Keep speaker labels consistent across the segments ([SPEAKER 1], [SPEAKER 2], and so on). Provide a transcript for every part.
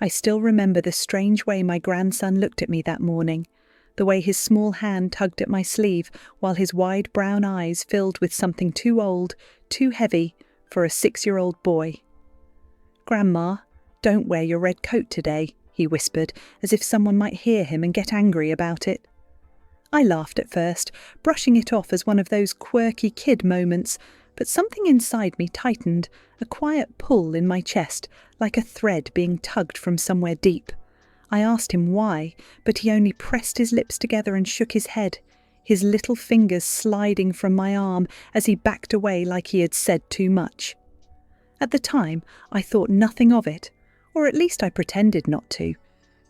[SPEAKER 1] I still remember the strange way my grandson looked at me that morning, the way his small hand tugged at my sleeve while his wide brown eyes filled with something too old, too heavy, for a 6-year-old boy. "Grandma, don't wear your red coat today," he whispered, as if someone might hear him and get angry about it. I laughed at first, brushing it off as one of those quirky kid moments, but something inside me tightened, a quiet pull in my chest, like a thread being tugged from somewhere deep. I asked him why, but he only pressed his lips together and shook his head, his little fingers sliding from my arm as he backed away like he had said too much. At the time, I thought nothing of it, or at least I pretended not to,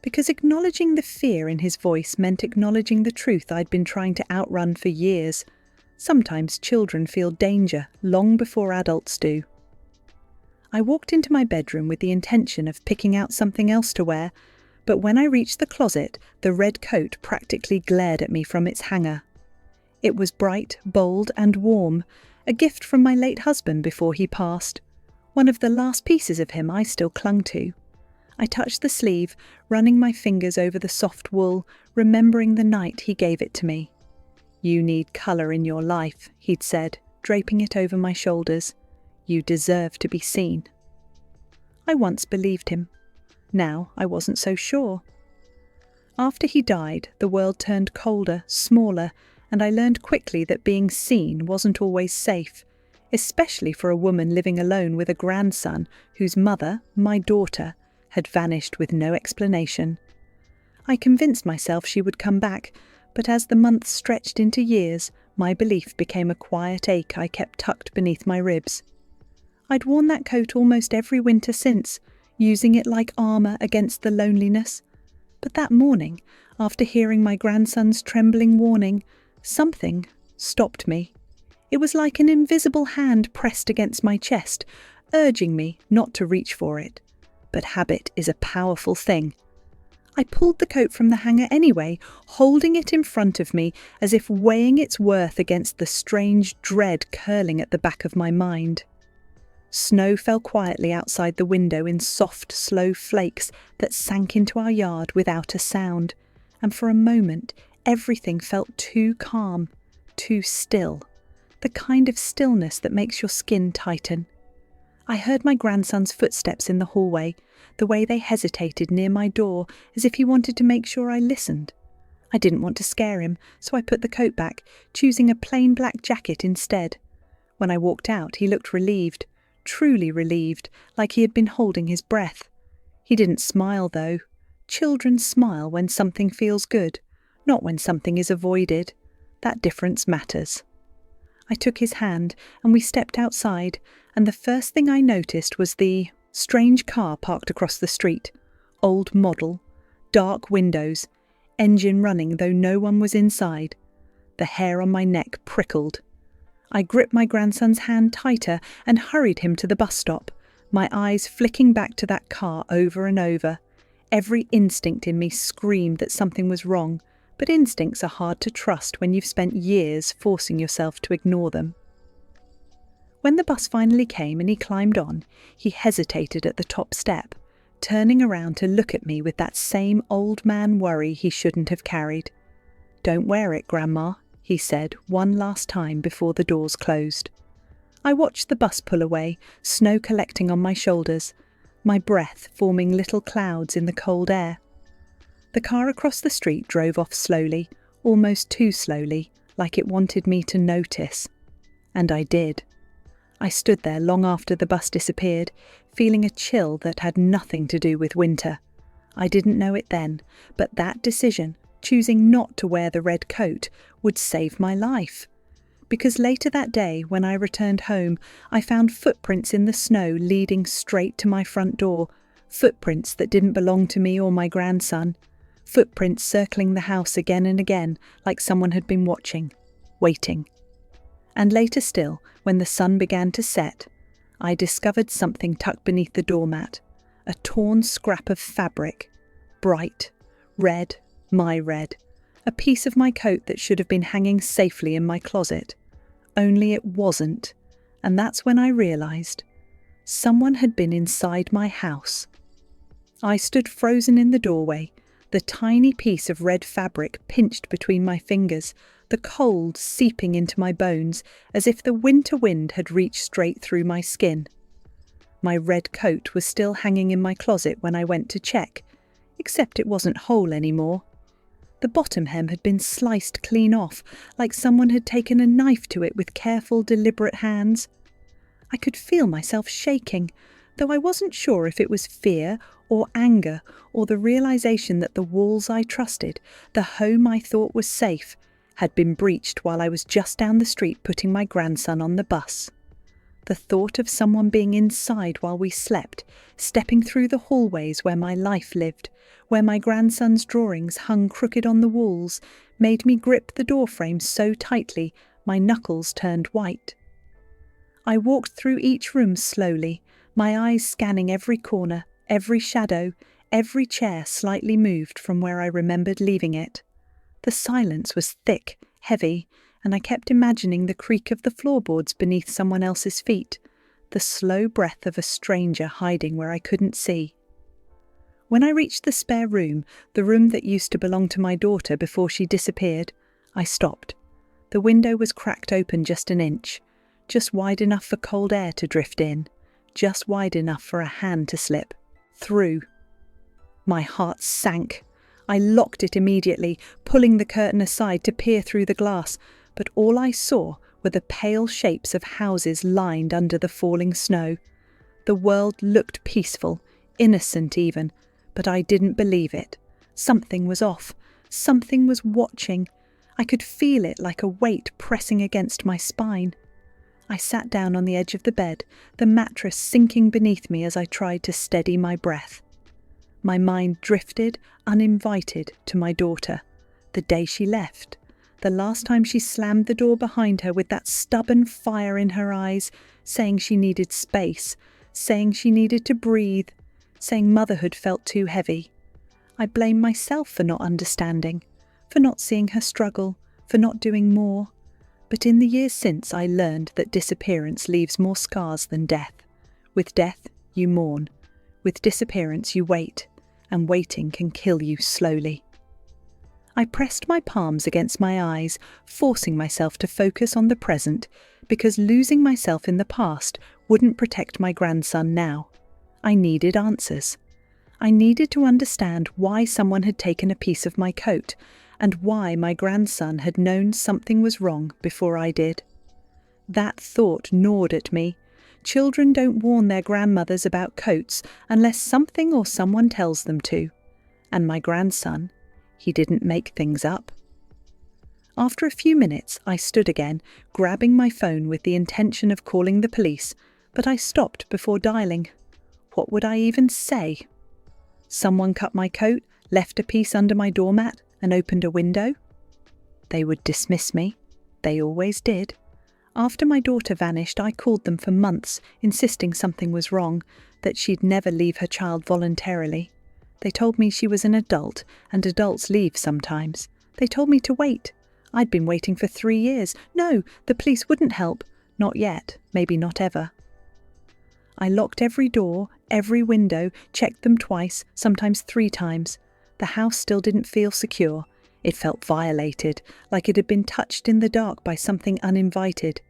[SPEAKER 1] because acknowledging the fear in his voice meant acknowledging the truth I'd been trying to outrun for years. Sometimes children feel danger long before adults do. I walked into my bedroom with the intention of picking out something else to wear, but when I reached the closet, the red coat practically glared at me from its hanger. It was bright, bold, and warm, a gift from my late husband before he passed, one of the last pieces of him I still clung to. I touched the sleeve, running my fingers over the soft wool, remembering the night he gave it to me. "You need colour in your life," he'd said, draping it over my shoulders. "You deserve to be seen." I once believed him. Now I wasn't so sure. After he died, the world turned colder, smaller, and I learned quickly that being seen wasn't always safe, especially for a woman living alone with a grandson whose mother, my daughter, had vanished with no explanation. I convinced myself she would come back, but as the months stretched into years, my belief became a quiet ache I kept tucked beneath my ribs. I'd worn that coat almost every winter since, using it like armour against the loneliness. But that morning, after hearing my grandson's trembling warning, something stopped me. It was like an invisible hand pressed against my chest, urging me not to reach for it. But habit is a powerful thing. I pulled the coat from the hanger anyway, holding it in front of me as if weighing its worth against the strange dread curling at the back of my mind. Snow fell quietly outside the window in soft, slow flakes that sank into our yard without a sound, and for a moment everything felt too calm, too still, the kind of stillness that makes your skin tighten. I heard my grandson's footsteps in the hallway, the way they hesitated near my door as if he wanted to make sure I listened. I didn't want to scare him, so I put the coat back, choosing a plain black jacket instead. When I walked out, he looked relieved, truly relieved, like he had been holding his breath. He didn't smile, though. Children smile when something feels good, not when something is avoided. That difference matters. I took his hand, and we stepped outside, and the first thing I noticed was the strange car parked across the street. Old model, dark windows, engine running though no one was inside. The hair on my neck prickled. I gripped my grandson's hand tighter and hurried him to the bus stop, my eyes flicking back to that car over and over. Every instinct in me screamed that something was wrong, but instincts are hard to trust when you've spent years forcing yourself to ignore them. When the bus finally came and he climbed on, he hesitated at the top step, turning around to look at me with that same old man worry he shouldn't have carried. "Don't wear it, Grandma," he said one last time before the doors closed. I watched the bus pull away, snow collecting on my shoulders, my breath forming little clouds in the cold air. The car across the street drove off slowly, almost too slowly, like it wanted me to notice. And I did. I stood there long after the bus disappeared, feeling a chill that had nothing to do with winter. I didn't know it then, but that decision, choosing not to wear the red coat, would save my life. Because later that day, when I returned home, I found footprints in the snow leading straight to my front door, footprints that didn't belong to me or my grandson, footprints circling the house again and again like someone had been watching, waiting. And later still, when the sun began to set, I discovered something tucked beneath the doormat, a torn scrap of fabric, bright, red, my red, a piece of my coat that should have been hanging safely in my closet. Only it wasn't, and that's when I realised someone had been inside my house. I stood frozen in the doorway, the tiny piece of red fabric pinched between my fingers, the cold seeping into my bones as if the winter wind had reached straight through my skin. My red coat was still hanging in my closet when I went to check, except it wasn't whole anymore. The bottom hem had been sliced clean off, like someone had taken a knife to it with careful, deliberate hands. I could feel myself shaking, though I wasn't sure if it was fear or anger or the realization that the walls I trusted, the home I thought was safe, had been breached while I was just down the street putting my grandson on the bus. The thought of someone being inside while we slept, stepping through the hallways where my life lived, where my grandson's drawings hung crooked on the walls, made me grip the doorframe so tightly my knuckles turned white. I walked through each room slowly, my eyes scanning every corner, every shadow, every chair slightly moved from where I remembered leaving it. The silence was thick, heavy, and I kept imagining the creak of the floorboards beneath someone else's feet, the slow breath of a stranger hiding where I couldn't see. When I reached the spare room, the room that used to belong to my daughter before she disappeared, I stopped. The window was cracked open just an inch, just wide enough for cold air to drift in, just wide enough for a hand to slip through. My heart sank. I locked it immediately, pulling the curtain aside to peer through the glass, but all I saw were the pale shapes of houses lined under the falling snow. The world looked peaceful, innocent even, but I didn't believe it. Something was off. Something was watching. I could feel it like a weight pressing against my spine. I sat down on the edge of the bed, the mattress sinking beneath me as I tried to steady my breath. My mind drifted, uninvited, to my daughter. The day she left. The last time she slammed the door behind her with that stubborn fire in her eyes, saying she needed space, saying she needed to breathe, saying motherhood felt too heavy. I blame myself for not understanding, for not seeing her struggle, for not doing more. But in the years since, I learned that disappearance leaves more scars than death. With death, you mourn. With disappearance, you wait, and waiting can kill you slowly. I pressed my palms against my eyes, forcing myself to focus on the present, because losing myself in the past wouldn't protect my grandson now. I needed answers. I needed to understand why someone had taken a piece of my coat, and why my grandson had known something was wrong before I did. That thought gnawed at me. Children don't warn their grandmothers about coats unless something or someone tells them to. And my grandson, he didn't make things up. After a few minutes, I stood again, grabbing my phone with the intention of calling the police, but I stopped before dialing. What would I even say? Someone cut my coat, left a piece under my doormat, and opened a window? They would dismiss me. They always did. After my daughter vanished, I called them for months, insisting something was wrong, that she'd never leave her child voluntarily. They told me she was an adult, and adults leave sometimes. They told me to wait. I'd been waiting for 3 years. No, the police wouldn't help. Not yet, maybe not ever. I locked every door, every window, checked them twice, sometimes 3 times. The house still didn't feel secure. It felt violated, like it had been touched in the dark by something uninvited.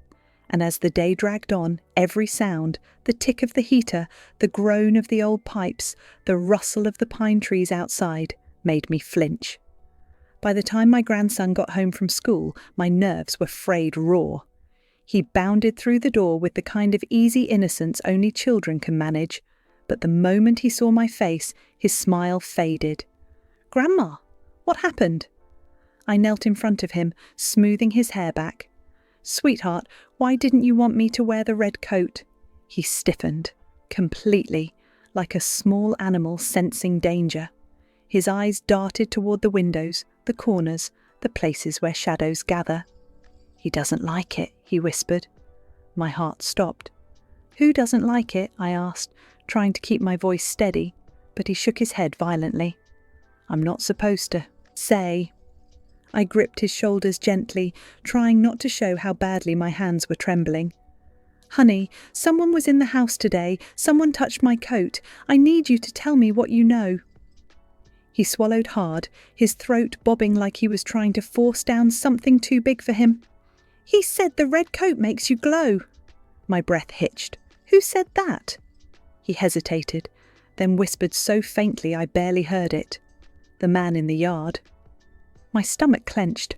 [SPEAKER 1] And as the day dragged on, every sound, the tick of the heater, the groan of the old pipes, the rustle of the pine trees outside, made me flinch. By the time my grandson got home from school, my nerves were frayed raw. He bounded through the door with the kind of easy innocence only children can manage, but the moment he saw my face, his smile faded. "Grandma, what happened?" I knelt in front of him, smoothing his hair back. "Sweetheart, why didn't you want me to wear the red coat?" He stiffened, completely, like a small animal sensing danger. His eyes darted toward the windows, the corners, the places where shadows gather. "He doesn't like it," he whispered. My heart stopped. "Who doesn't like it?" I asked, trying to keep my voice steady, but he shook his head violently. "I'm not supposed to say." I gripped his shoulders gently, trying not to show how badly my hands were trembling. "Honey, someone was in the house today. Someone touched my coat. I need you to tell me what you know." He swallowed hard, his throat bobbing like he was trying to force down something too big for him. "He said the red coat makes you glow." My breath hitched. "Who said that?" He hesitated, then whispered so faintly I barely heard it. "The man in the yard." My stomach clenched.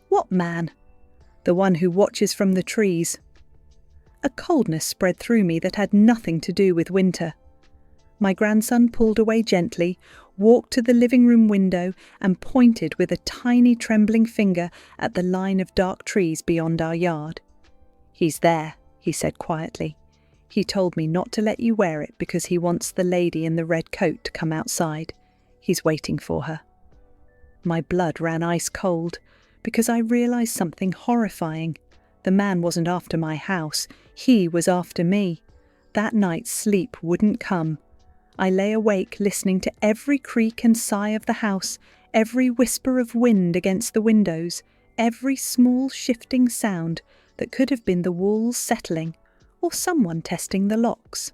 [SPEAKER 1] "What man?" "The one who watches from the trees." A coldness spread through me that had nothing to do with winter. My grandson pulled away gently, walked to the living room window and pointed with a tiny trembling finger at the line of dark trees beyond our yard. "He's there," he said quietly. "He told me not to let you wear it because he wants the lady in the red coat to come outside. He's waiting for her." My blood ran ice cold because I realized something horrifying. The man wasn't after my house. He was after me. That night sleep wouldn't come. I lay awake listening to every creak and sigh of the house, every whisper of wind against the windows, every small shifting sound that could have been the walls settling or someone testing the locks.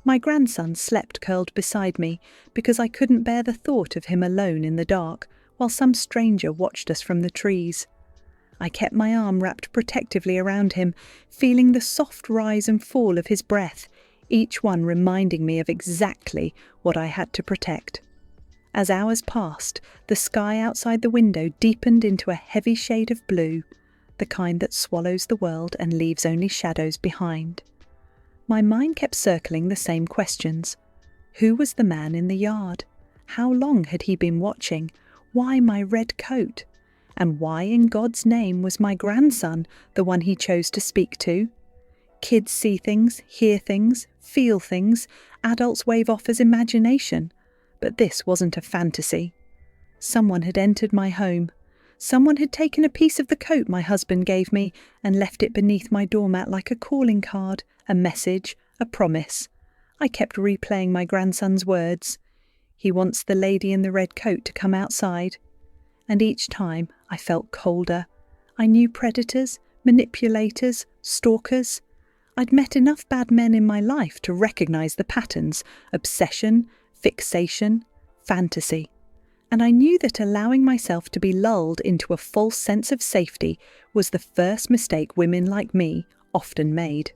[SPEAKER 1] My grandson slept curled beside me because I couldn't bear the thought of him alone in the dark while some stranger watched us from the trees. I kept my arm wrapped protectively around him, feeling the soft rise and fall of his breath, each one reminding me of exactly what I had to protect. As hours passed, the sky outside the window deepened into a heavy shade of blue, the kind that swallows the world and leaves only shadows behind. My mind kept circling the same questions. Who was the man in the yard? How long had he been watching? Why my red coat? And why in God's name was my grandson the one he chose to speak to? Kids see things, hear things, feel things. Adults wave off as imagination. But this wasn't a fantasy. Someone had entered my home. Someone had taken a piece of the coat my husband gave me and left it beneath my doormat like a calling card, a message, a promise. I kept replaying my grandson's words. He wants the lady in the red coat to come outside. And each time I felt colder. I knew predators, manipulators, stalkers. I'd met enough bad men in my life to recognize the patterns: obsession, fixation, fantasy. And I knew that allowing myself to be lulled into a false sense of safety was the first mistake women like me often made.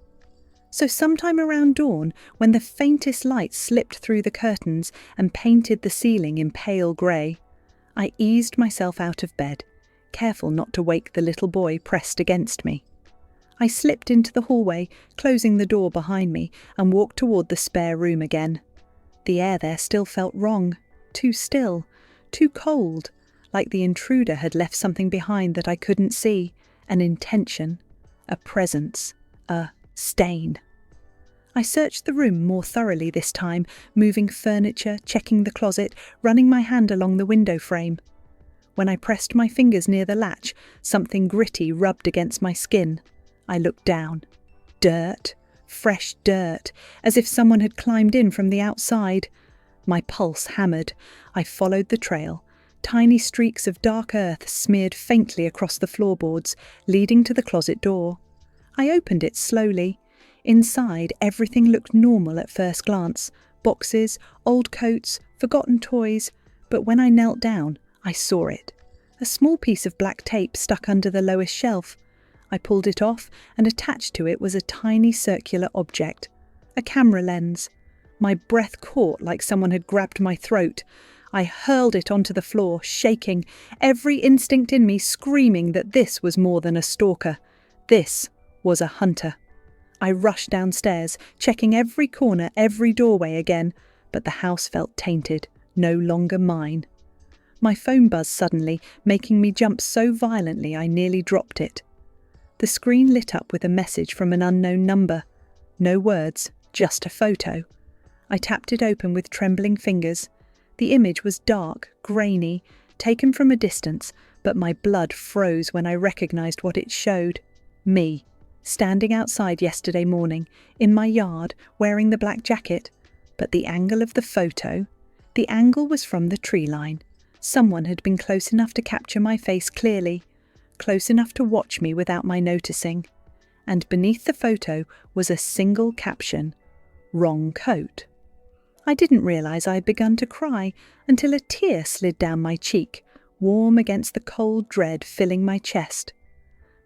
[SPEAKER 1] So sometime around dawn, when the faintest light slipped through the curtains and painted the ceiling in pale grey, I eased myself out of bed, careful not to wake the little boy pressed against me. I slipped into the hallway, closing the door behind me, and walked toward the spare room again. The air there still felt wrong, too still, too cold, like the intruder had left something behind that I couldn't see, an intention, a presence, a stain. I searched the room more thoroughly this time, moving furniture, checking the closet, running my hand along the window frame. When I pressed my fingers near the latch, something gritty rubbed against my skin. I looked down. Dirt, fresh dirt, as if someone had climbed in from the outside. My pulse hammered. I followed the trail. Tiny streaks of dark earth smeared faintly across the floorboards, leading to the closet door. I opened it slowly. Inside, everything looked normal at first glance. Boxes, old coats, forgotten toys. But when I knelt down, I saw it. A small piece of black tape stuck under the lowest shelf. I pulled it off, and attached to it was a tiny circular object. A camera lens. My breath caught like someone had grabbed my throat. I hurled it onto the floor, shaking, every instinct in me screaming that this was more than a stalker. This was a hunter. I rushed downstairs, checking every corner, every doorway again, but the house felt tainted, no longer mine. My phone buzzed suddenly, making me jump so violently I nearly dropped it. The screen lit up with a message from an unknown number. No words, just a photo. I tapped it open with trembling fingers. The image was dark, grainy, taken from a distance, but my blood froze when I recognized what it showed. Me, standing outside yesterday morning, in my yard, wearing the black jacket. But the angle of the photo, the angle was from the tree line. Someone had been close enough to capture my face clearly, close enough to watch me without my noticing. and beneath the photo was a single caption: "Wrong coat." I didn't realise I had begun to cry until a tear slid down my cheek, warm against the cold dread filling my chest.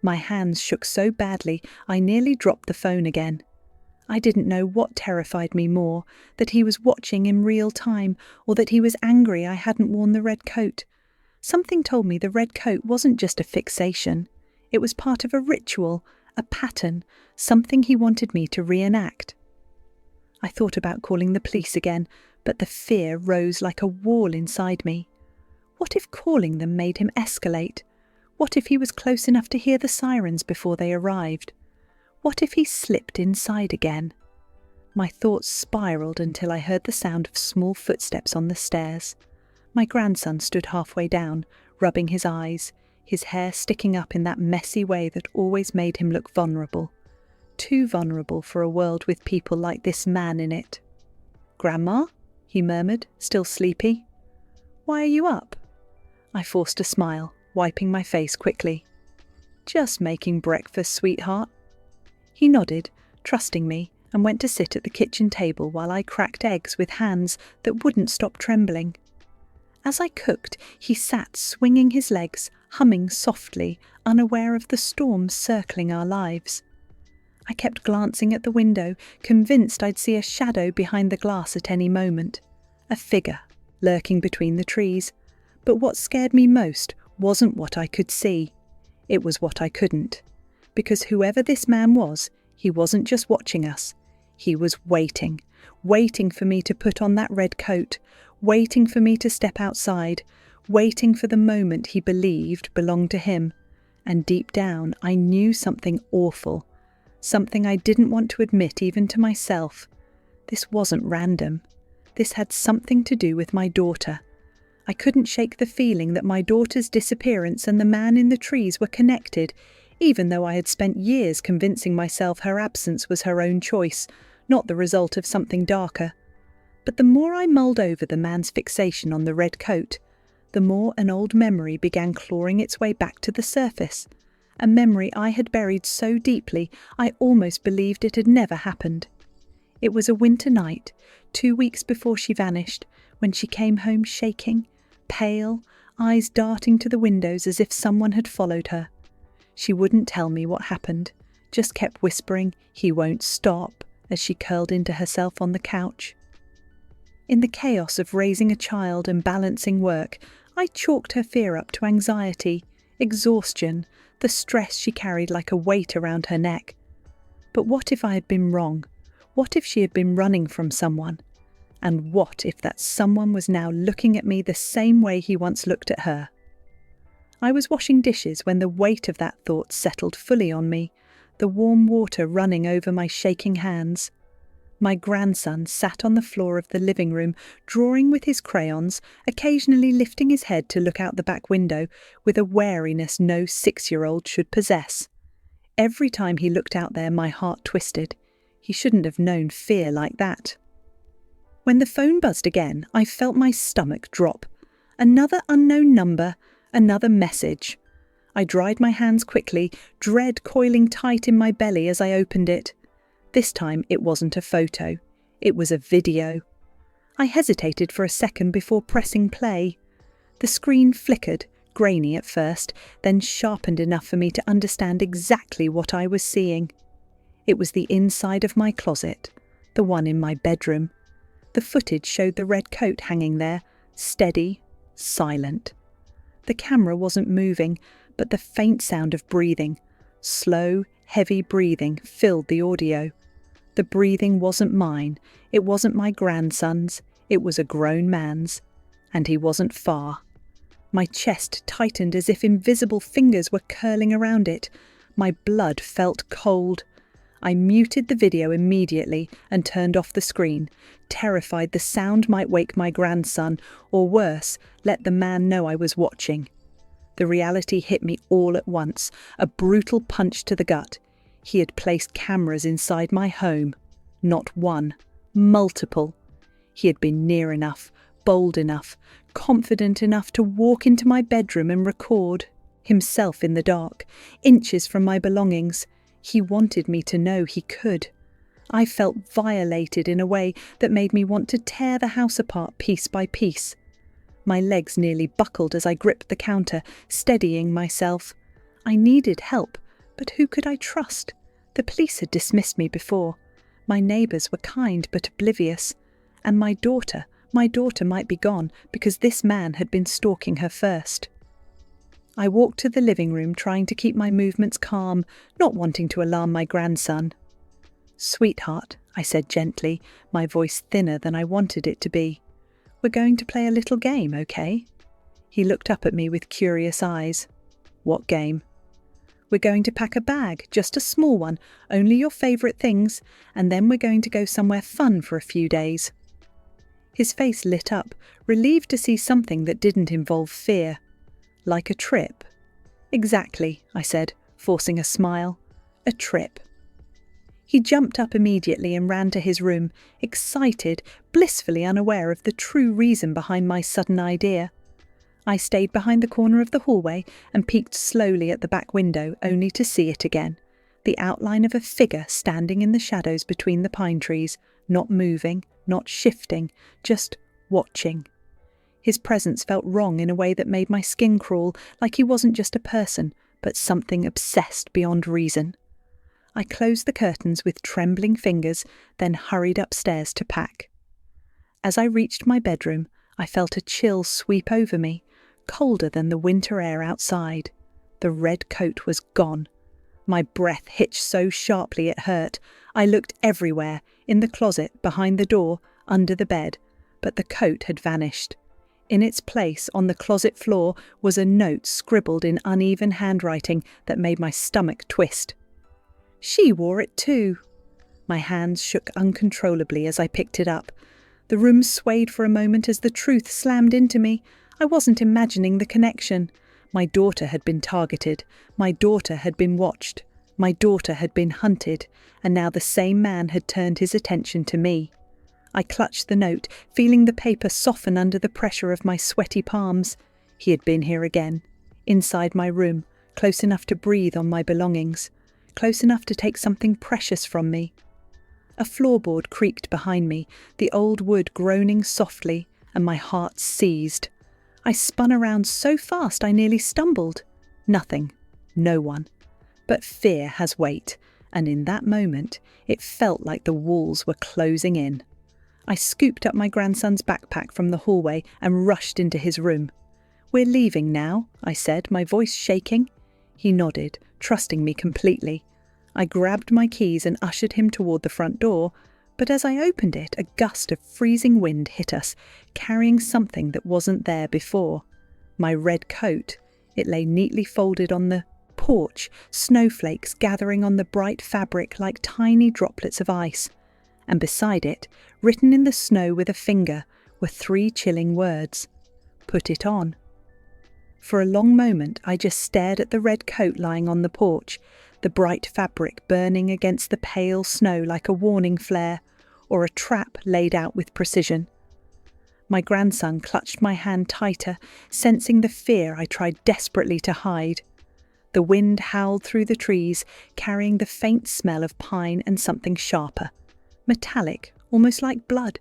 [SPEAKER 1] My hands shook so badly I nearly dropped the phone again. I didn't know what terrified me more, that he was watching in real time, or that he was angry I hadn't worn the red coat. Something told me the red coat wasn't just a fixation. It was part of a ritual, a pattern, something he wanted me to reenact. I thought about calling the police again, but the fear rose like a wall inside me. What if calling them made him escalate? What if he was close enough to hear the sirens before they arrived? What if he slipped inside again? My thoughts spiraled until I heard the sound of small footsteps on the stairs. My grandson stood halfway down, rubbing his eyes, his hair sticking up in that messy way that always made him look vulnerable. Too vulnerable for a world with people like this man in it. "Grandma?" he murmured, still sleepy. "Why are you up?" I forced a smile, wiping my face quickly. "Just making breakfast, sweetheart." He nodded, trusting me, and went to sit at the kitchen table while I cracked eggs with hands that wouldn't stop trembling. As I cooked, he sat swinging his legs, humming softly, unaware of the storm circling our lives. I kept glancing at the window, convinced I'd see a shadow behind the glass at any moment, a figure lurking between the trees. But what scared me most wasn't what I could see. It was what I couldn't. Because whoever this man was, he wasn't just watching us. He was waiting for me to put on that red coat, waiting for me to step outside, waiting for the moment he believed belonged to him. And deep down, I knew something awful. Something I didn't want to admit even to myself. This wasn't random. This had something to do with my daughter. I couldn't shake the feeling that my daughter's disappearance and the man in the trees were connected, even though I had spent years convincing myself her absence was her own choice, not the result of something darker. But the more I mulled over the man's fixation on the red coat, the more an old memory began clawing its way back to the surface. A memory I had buried so deeply I almost believed it had never happened. It was a winter night, 2 weeks before she vanished, when she came home shaking, pale, eyes darting to the windows as if someone had followed her. She wouldn't tell me what happened, just kept whispering, "He won't stop," as she curled into herself on the couch. In the chaos of raising a child and balancing work, I chalked her fear up to anxiety, exhaustion, the stress she carried like a weight around her neck. But what if I had been wrong? What if she had been running from someone? And what if that someone was now looking at me the same way he once looked at her? I was washing dishes when the weight of that thought settled fully on me, the warm water running over my shaking hands. My grandson sat on the floor of the living room, drawing with his crayons, occasionally lifting his head to look out the back window with a wariness no 6-year-old should possess. Every time he looked out there, my heart twisted. He shouldn't have known fear like that. When the phone buzzed again, I felt my stomach drop. Another unknown number, another message. I dried my hands quickly, dread coiling tight in my belly as I opened it. This time it wasn't a photo. It was a video. I hesitated for a second before pressing play. The screen flickered, grainy at first, then sharpened enough for me to understand exactly what I was seeing. It was the inside of my closet, the one in my bedroom. The footage showed the red coat hanging there, steady, silent. The camera wasn't moving, but the faint sound of breathing, slow, heavy breathing, filled the audio. The breathing wasn't mine, it wasn't my grandson's, it was a grown man's. And he wasn't far. My chest tightened as if invisible fingers were curling around it. My blood felt cold. I muted the video immediately and turned off the screen, terrified the sound might wake my grandson, or worse, let the man know I was watching. The reality hit me all at once, a brutal punch to the gut. He had placed cameras inside my home. Not one, multiple. He had been near enough, bold enough, confident enough to walk into my bedroom and record, himself in the dark, inches from my belongings. He wanted me to know he could. I felt violated in a way that made me want to tear the house apart piece by piece. My legs nearly buckled as I gripped the counter, steadying myself. I needed help, but who could I trust? The police had dismissed me before. My neighbours were kind but oblivious. And my daughter might be gone because this man had been stalking her first. I walked to the living room, trying to keep my movements calm, not wanting to alarm my grandson. "Sweetheart," I said gently, my voice thinner than I wanted it to be. "We're going to play a little game, okay?" He looked up at me with curious eyes. "What game?" "We're going to pack a bag, just a small one, only your favourite things, and then we're going to go somewhere fun for a few days." His face lit up, relieved to see something that didn't involve fear. "Like a trip?" "Exactly," I said, forcing a smile. "A trip." He jumped up immediately and ran to his room, excited, blissfully unaware of the true reason behind my sudden idea. I stayed behind the corner of the hallway and peeked slowly at the back window, only to see it again. The outline of a figure standing in the shadows between the pine trees, not moving, not shifting, just watching. His presence felt wrong in a way that made my skin crawl, like he wasn't just a person, but something obsessed beyond reason. I closed the curtains with trembling fingers, then hurried upstairs to pack. As I reached my bedroom, I felt a chill sweep over me, colder than the winter air outside. The red coat was gone. My breath hitched so sharply it hurt. I looked everywhere, in the closet, behind the door, under the bed, but the coat had vanished. In its place, on the closet floor, was a note scribbled in uneven handwriting that made my stomach twist. She wore it too. My hands shook uncontrollably as I picked it up. The room swayed for a moment as the truth slammed into me. I wasn't imagining the connection. My daughter had been targeted. My daughter had been watched. My daughter had been hunted. And now the same man had turned his attention to me. I clutched the note, feeling the paper soften under the pressure of my sweaty palms. He had been here again. Inside my room, close enough to breathe on my belongings. Close enough to take something precious from me. A floorboard creaked behind me, the old wood groaning softly, and my heart seized. I spun around so fast I nearly stumbled. Nothing. No one. But fear has weight, and in that moment it felt like the walls were closing in. I scooped up my grandson's backpack from the hallway and rushed into his room. "We're leaving now," I said, my voice shaking. He nodded, trusting me completely. I grabbed my keys and ushered him toward the front door, but as I opened it, a gust of freezing wind hit us, carrying something that wasn't there before. My red coat. It lay neatly folded on the porch, snowflakes gathering on the bright fabric like tiny droplets of ice. And beside it, written in the snow with a finger, were 3 chilling words. "Put it on." For a long moment I just stared at the red coat lying on the porch, the bright fabric burning against the pale snow like a warning flare, or a trap laid out with precision. My grandson clutched my hand tighter, sensing the fear I tried desperately to hide. The wind howled through the trees, carrying the faint smell of pine and something sharper. Metallic, almost like blood.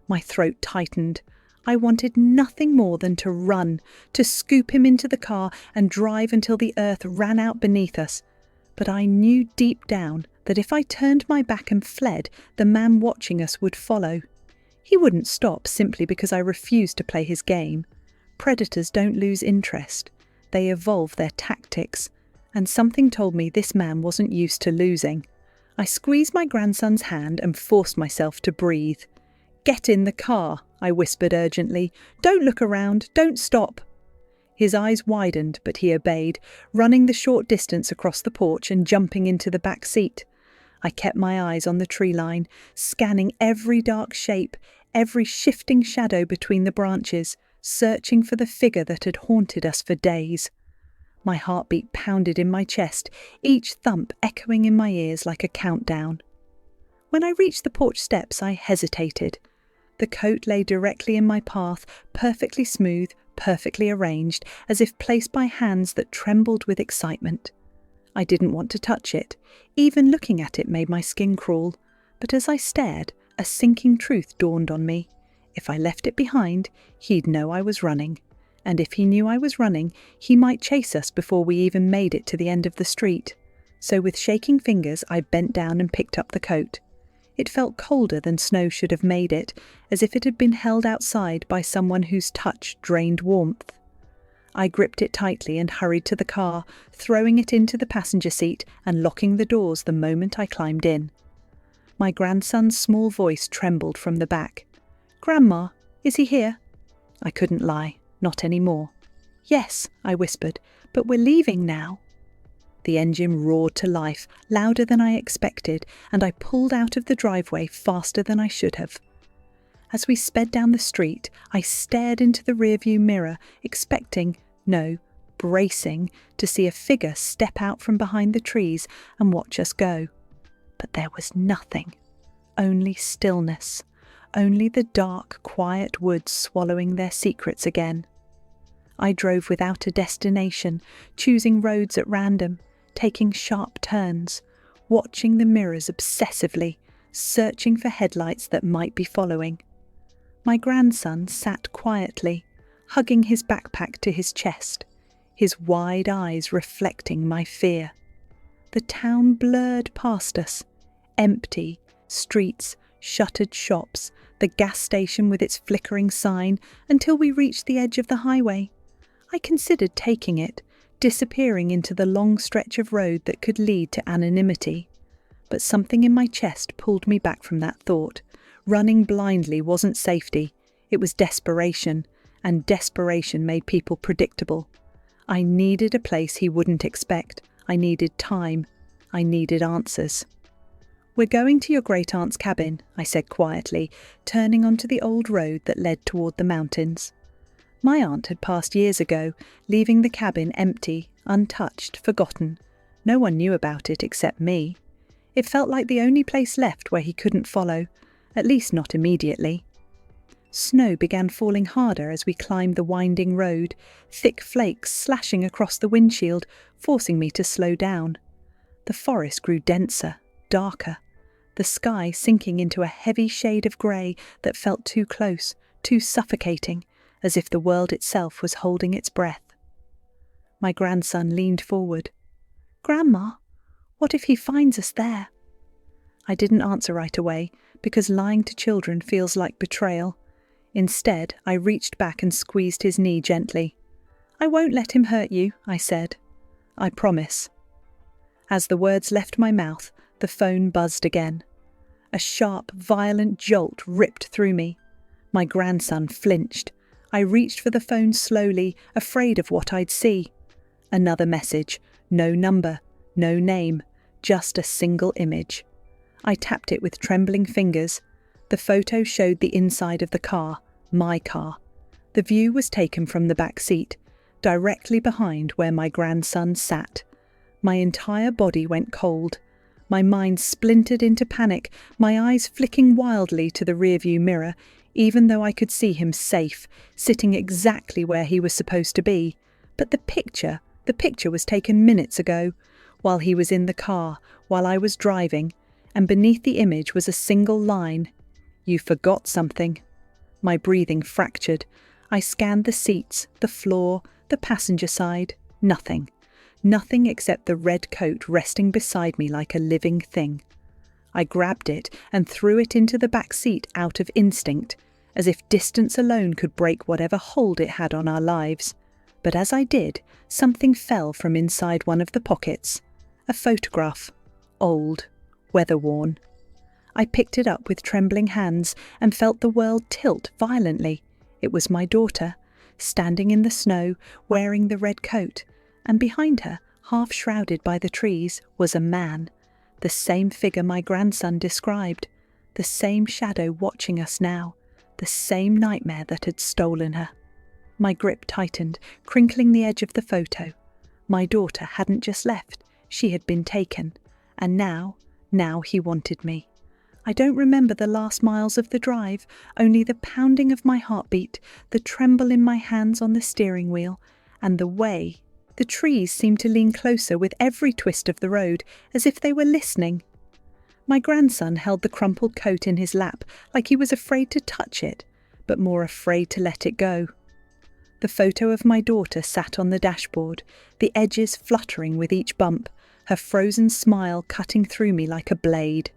[SPEAKER 1] My throat tightened. I wanted nothing more than to run, to scoop him into the car and drive until the earth ran out beneath us. But I knew deep down that if I turned my back and fled, the man watching us would follow. He wouldn't stop simply because I refused to play his game. Predators don't lose interest. They evolve their tactics. And something told me this man wasn't used to losing. I squeezed my grandson's hand and forced myself to breathe. "Get in the car," I whispered urgently. "Don't look around. Don't stop." His eyes widened, but he obeyed, running the short distance across the porch and jumping into the back seat. I kept my eyes on the tree line, scanning every dark shape, every shifting shadow between the branches, searching for the figure that had haunted us for days. My heartbeat pounded in my chest, each thump echoing in my ears like a countdown. When I reached the porch steps, I hesitated. The coat lay directly in my path, perfectly smooth, perfectly arranged, as if placed by hands that trembled with excitement. I didn't want to touch it. Even looking at it made my skin crawl. But as I stared, a sinking truth dawned on me. If I left it behind, he'd know I was running. And if he knew I was running, he might chase us before we even made it to the end of the street. So with shaking fingers, I bent down and picked up the coat. It felt colder than snow should have made it, as if it had been held outside by someone whose touch drained warmth. I gripped it tightly and hurried to the car, throwing it into the passenger seat and locking the doors the moment I climbed in. My grandson's small voice trembled from the back. "Grandma, is he here?" I couldn't lie, not anymore. "Yes," I whispered, "but we're leaving now." The engine roared to life, louder than I expected, and I pulled out of the driveway faster than I should have. As we sped down the street, I stared into the rearview mirror, bracing to see a figure step out from behind the trees and watch us go. But there was nothing. Only stillness. Only the dark, quiet woods swallowing their secrets again. I drove without a destination, choosing roads at random, taking sharp turns, watching the mirrors obsessively, searching for headlights that might be following. My grandson sat quietly, hugging his backpack to his chest, his wide eyes reflecting my fear. The town blurred past us, empty, streets, shuttered shops, the gas station with its flickering sign, until we reached the edge of the highway. I considered taking it, disappearing into the long stretch of road that could lead to anonymity. But something in my chest pulled me back from that thought. Running blindly wasn't safety, it was desperation, and desperation made people predictable. I needed a place he wouldn't expect. I needed time. I needed answers. "We're going to your great-aunt's cabin," I said quietly, turning onto the old road that led toward the mountains. My aunt had passed years ago, leaving the cabin empty, untouched, forgotten. No one knew about it except me. It felt like the only place left where he couldn't follow, at least not immediately. Snow began falling harder as we climbed the winding road, thick flakes slashing across the windshield, forcing me to slow down. The forest grew denser, darker, the sky sinking into a heavy shade of grey that felt too close, too suffocating, as if the world itself was holding its breath. My grandson leaned forward. "Grandma, what if he finds us there?" I didn't answer right away, because lying to children feels like betrayal. Instead, I reached back and squeezed his knee gently. "I won't let him hurt you," I said. "I promise." As the words left my mouth, the phone buzzed again. A sharp, violent jolt ripped through me. My grandson flinched. I reached for the phone slowly, afraid of what I'd see. Another message. No number, no name, just a single image. I tapped it with trembling fingers. The photo showed the inside of the car, my car. The view was taken from the back seat, directly behind where my grandson sat. My entire body went cold. My mind splintered into panic, my eyes flicking wildly to the rearview mirror, even though I could see him safe, sitting exactly where he was supposed to be. But the picture was taken minutes ago, while he was in the car, while I was driving, and beneath the image was a single line. "You forgot something." My breathing fractured. I scanned the seats, the floor, the passenger side. Nothing. Nothing except the red coat resting beside me like a living thing. I grabbed it and threw it into the back seat out of instinct, as if distance alone could break whatever hold it had on our lives. But as I did, something fell from inside one of the pockets. A photograph. Old. Weather-worn. I picked it up with trembling hands and felt the world tilt violently. It was my daughter, standing in the snow, wearing the red coat, and behind her, half shrouded by the trees, was a man, the same figure my grandson described, the same shadow watching us now, the same nightmare that had stolen her. My grip tightened, crinkling the edge of the photo. My daughter hadn't just left, she had been taken, and now he wanted me. I don't remember the last miles of the drive, only the pounding of my heartbeat, the tremble in my hands on the steering wheel, and the way The trees seemed to lean closer with every twist of the road, as if they were listening. My grandson held the crumpled coat in his lap like he was afraid to touch it, but more afraid to let it go. The photo of my daughter sat on the dashboard, the edges fluttering with each bump, her frozen smile cutting through me like a blade.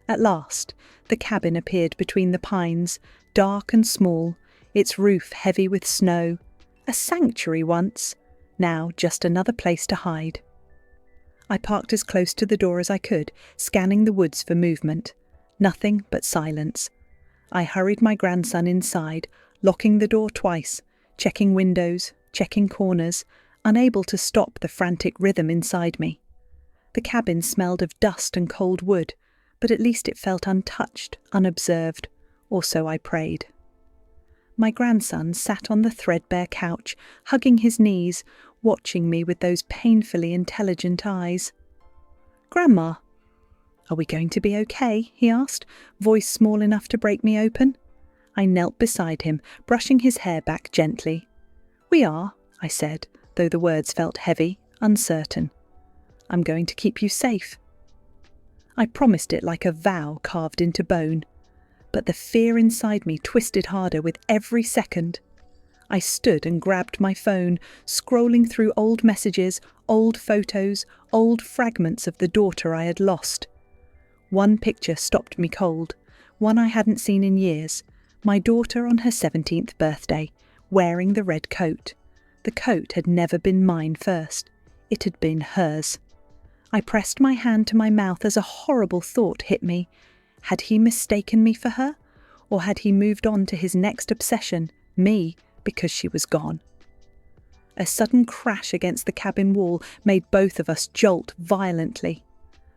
[SPEAKER 1] At last, the cabin appeared between the pines, dark and small, its roof heavy with snow. A sanctuary once, now just another place to hide. I parked as close to the door as I could, scanning the woods for movement. Nothing but silence. I hurried my grandson inside, locking the door twice, checking windows, checking corners, unable to stop the frantic rhythm inside me. The cabin smelled of dust and cold wood, but at least it felt untouched, unobserved, or so I prayed. My grandson sat on the threadbare couch, hugging his knees, watching me with those painfully intelligent eyes. "Grandma, are we going to be okay?" he asked, voice small enough to break me open. I knelt beside him, brushing his hair back gently. "We are," I said, though the words felt heavy, uncertain. "I'm going to keep you safe." I promised it like a vow carved into bone, but the fear inside me twisted harder with every second. I stood and grabbed my phone, scrolling through old messages, old photos, old fragments of the daughter I had lost. One picture stopped me cold, one I hadn't seen in years, my daughter on her 17th birthday, wearing the red coat. The coat had never been mine first, it had been hers. I pressed my hand to my mouth as a horrible thought hit me. Had he mistaken me for her? Or had he moved on to his next obsession, me, because she was gone? A sudden crash against the cabin wall made both of us jolt violently.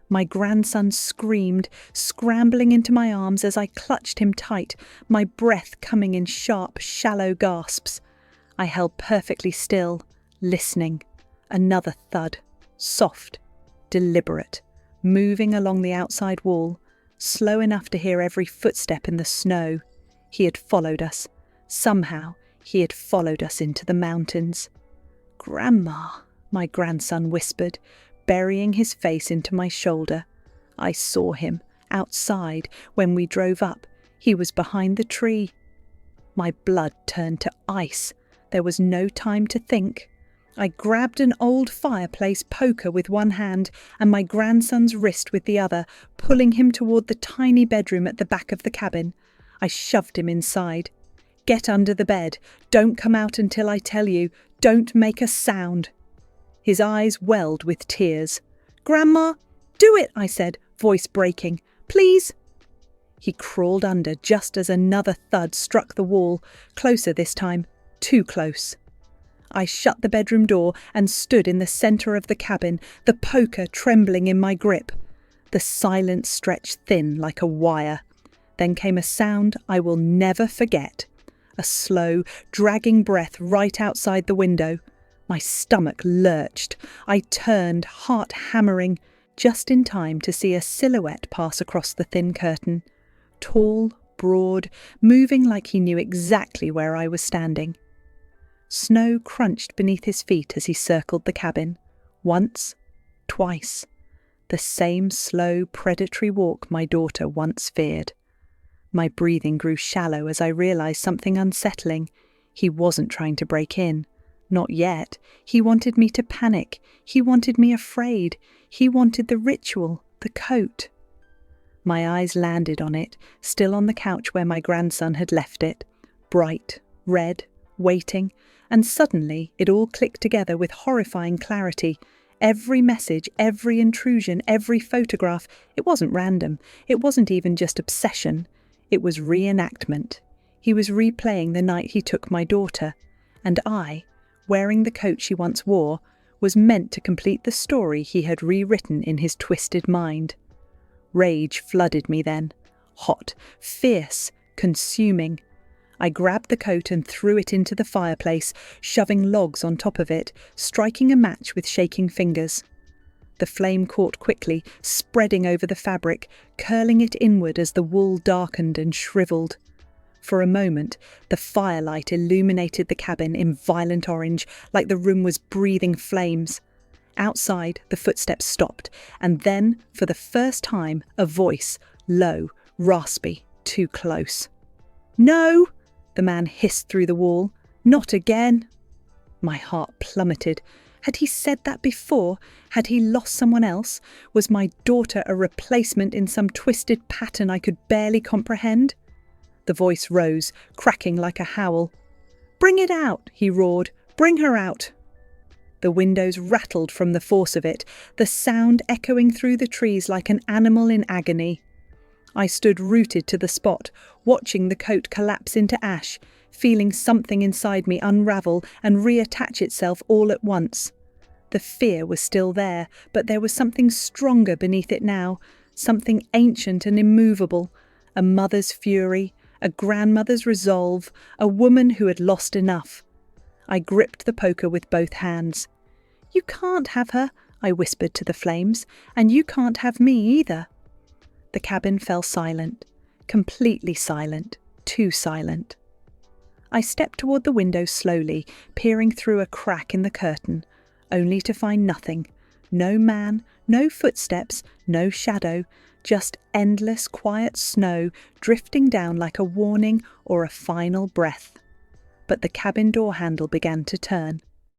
[SPEAKER 1] My grandson screamed, scrambling into my arms as I clutched him tight, my breath coming in sharp, shallow gasps. I held perfectly still, listening. Another thud, soft, deliberate, moving along the outside wall, slow enough to hear every footstep in the snow. He had followed us. Somehow, he had followed us into the mountains. "Grandma," my grandson whispered, burying his face into my shoulder. I saw him, outside, when we drove up. He was behind the tree. My blood turned to ice. There was no time to think. I grabbed an old fireplace poker with one hand and my grandson's wrist with the other, pulling him toward the tiny bedroom at the back of the cabin. I shoved him inside. "Get under the bed. Don't come out until I tell you. Don't make a sound." His eyes welled with tears. "Grandma, do it," I said, voice breaking. "Please." He crawled under just as another thud struck the wall, closer this time, too close. I shut the bedroom door and stood in the centre of the cabin, the poker trembling in my grip. The silence stretched thin like a wire. Then came a sound I will never forget. A slow, dragging breath right outside the window. My stomach lurched. I turned, heart hammering, just in time to see a silhouette pass across the thin curtain. Tall, broad, moving like he knew exactly where I was standing. Snow crunched beneath his feet as he circled the cabin. Once, twice. The same slow, predatory walk my daughter once feared. My breathing grew shallow as I realised something unsettling. He wasn't trying to break in. Not yet. He wanted me to panic. He wanted me afraid. He wanted the ritual, the coat. My eyes landed on it, still on the couch where my grandson had left it. Bright, red, waiting, and suddenly it all clicked together with horrifying clarity. Every message, every intrusion, every photograph, it wasn't random. It wasn't even just obsession. It was reenactment. He was replaying the night he took my daughter, and I, wearing the coat she once wore, was meant to complete the story he had rewritten in his twisted mind. Rage flooded me then, hot, fierce, consuming. I grabbed the coat and threw it into the fireplace, shoving logs on top of it, striking a match with shaking fingers. The flame caught quickly, spreading over the fabric, curling it inward as the wool darkened and shriveled. For a moment, the firelight illuminated the cabin in violent orange, like the room was breathing flames. Outside, the footsteps stopped, and then, for the first time, a voice, low, raspy, too close. "No!" the man hissed through the wall. "Not again!" My heart plummeted. Had he said that before? Had he lost someone else? Was my daughter a replacement in some twisted pattern I could barely comprehend? The voice rose, cracking like a howl. "Bring it out!" he roared. "Bring her out!" The windows rattled from the force of it, the sound echoing through the trees like an animal in agony. I stood rooted to the spot, watching the coat collapse into ash, feeling something inside me unravel and reattach itself all at once. The fear was still there, but there was something stronger beneath it now, something ancient and immovable, a mother's fury, a grandmother's resolve, a woman who had lost enough. I gripped the poker with both hands. "You can't have her," I whispered to the flames, "and you can't have me either." The cabin fell silent, completely silent, too silent. I stepped toward the window slowly, peering through a crack in the curtain, only to find nothing. No man, no footsteps, no shadow, just endless quiet snow drifting down like a warning or a final breath. But the cabin door handle began to turn.